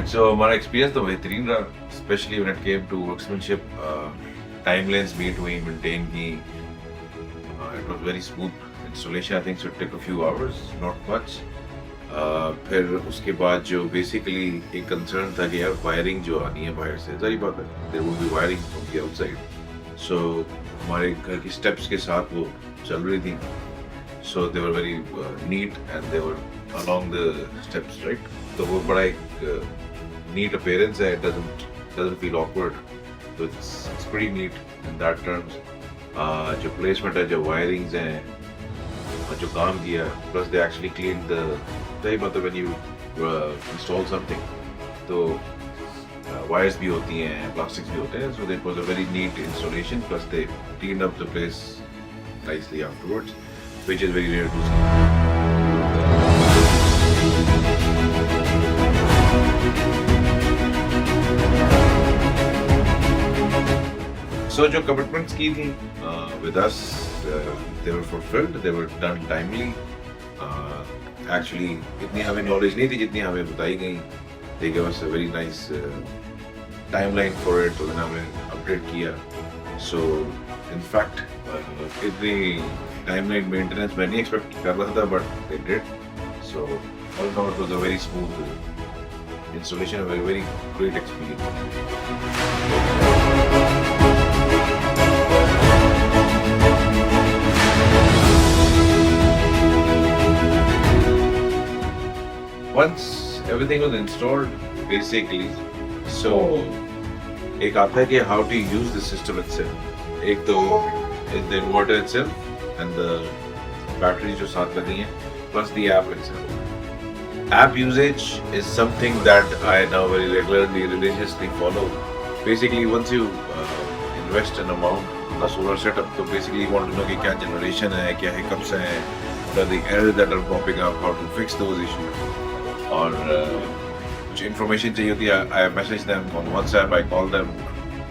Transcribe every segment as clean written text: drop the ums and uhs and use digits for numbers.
So हमारा experience तो बेहतरीन रहा, especially when it came to workmanship, timelines meet हुई maintain की, it was very smooth installation. I think so it took a few hours, not much. फिर उसके बाद जो basically एक concern था कि यार wiring जो आनी है बाहर से, ज़ाहिर बात है, there will be wiring from the outside. So हमारे घर की steps के साथ वो चल रही थी. So they were very neat and they were along the steps, right? तो वो बड़ा एक neat appearance है, it doesn't feel awkward. So it's pretty neat in that terms. जो placement है, जो wirings हैं, और जो काम किया, plus they actually cleaned the. सही बात है, when you install something, तो wires भी होती हैं, plastics भी होते हैं, so it was a very neat installation. Plus they cleaned up the place nicely afterwards, which is very rare to see. So जो commitments की थी with us, they were fulfilled, they were done timely. Actually इतनी हमें knowledge नहीं थी जितनी हमें बताई गई. They gave us a very nice timeline for it, तो हमने update किया. So in fact इतनी timeline maintenance मैं नहीं expect कर रहा था, but they did. So all in all it was a very smooth installation, a very very great experience. Once everything was installed, basically, so एक आता है कि how to use the system itself. एक तो is the inverter itself and the batteries जो साथ लगी हैं, plus the app itself. App usage is something that I now very regularly, religiously follow. Basically, once you invest an amount in a solar setup, so basically you want to know कि क्या generation है, क्या hiccups हैं, what are the errors that are popping up, how to fix those issues. और कुछ information चाहिए होती है, I message them on WhatsApp, I call them,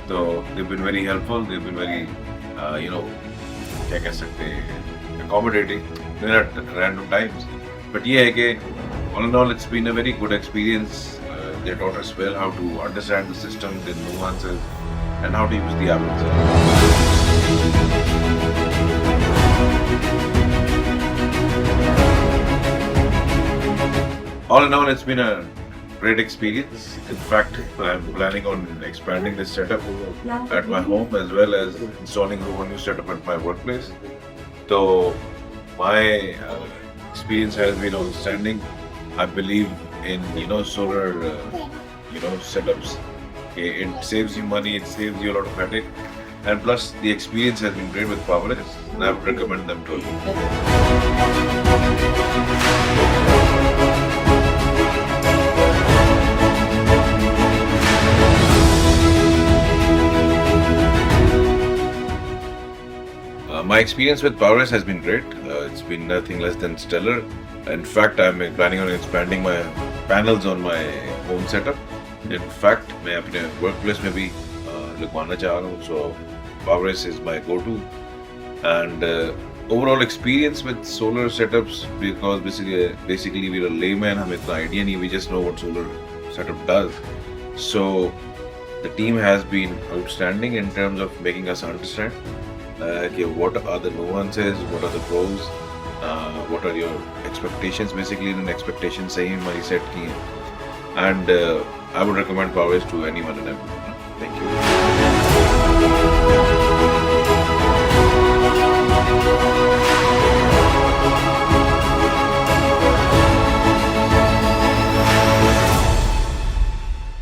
तो they've been very helpful, they've been very, क्या कह सकते हैं, accommodating at random times. But ये है कि all in all it's been a very good experience. They taught us well how to understand the system, the nuances, and how to use the app itself. All in all, it's been a great experience. In fact, I'm planning on expanding this setup at my home as well as installing a new setup at my workplace. So my experience has been outstanding. I believe in solar setups. It saves you money, it saves you a lot of headache, and plus the experience has been great with PowerS, and I would recommend them to you. My experience with PowerS has been great. It's been nothing less than stellar. In fact, I'm planning on expanding my panels on my home setup. In fact, मैं अपने workplace में भी लगवाना चाह रहा हूँ. So PowerS is my go-to. And overall experience with solar setups, because basically we're a layman, हमें इतना idea नहीं, we just know what solar setup does. So the team has been outstanding in terms of making us understand what are the nuances, what are the pros, what are your expectations. Basically, an expectation सही हमारी set की है, and I would recommend PowerS to anyone and everyone.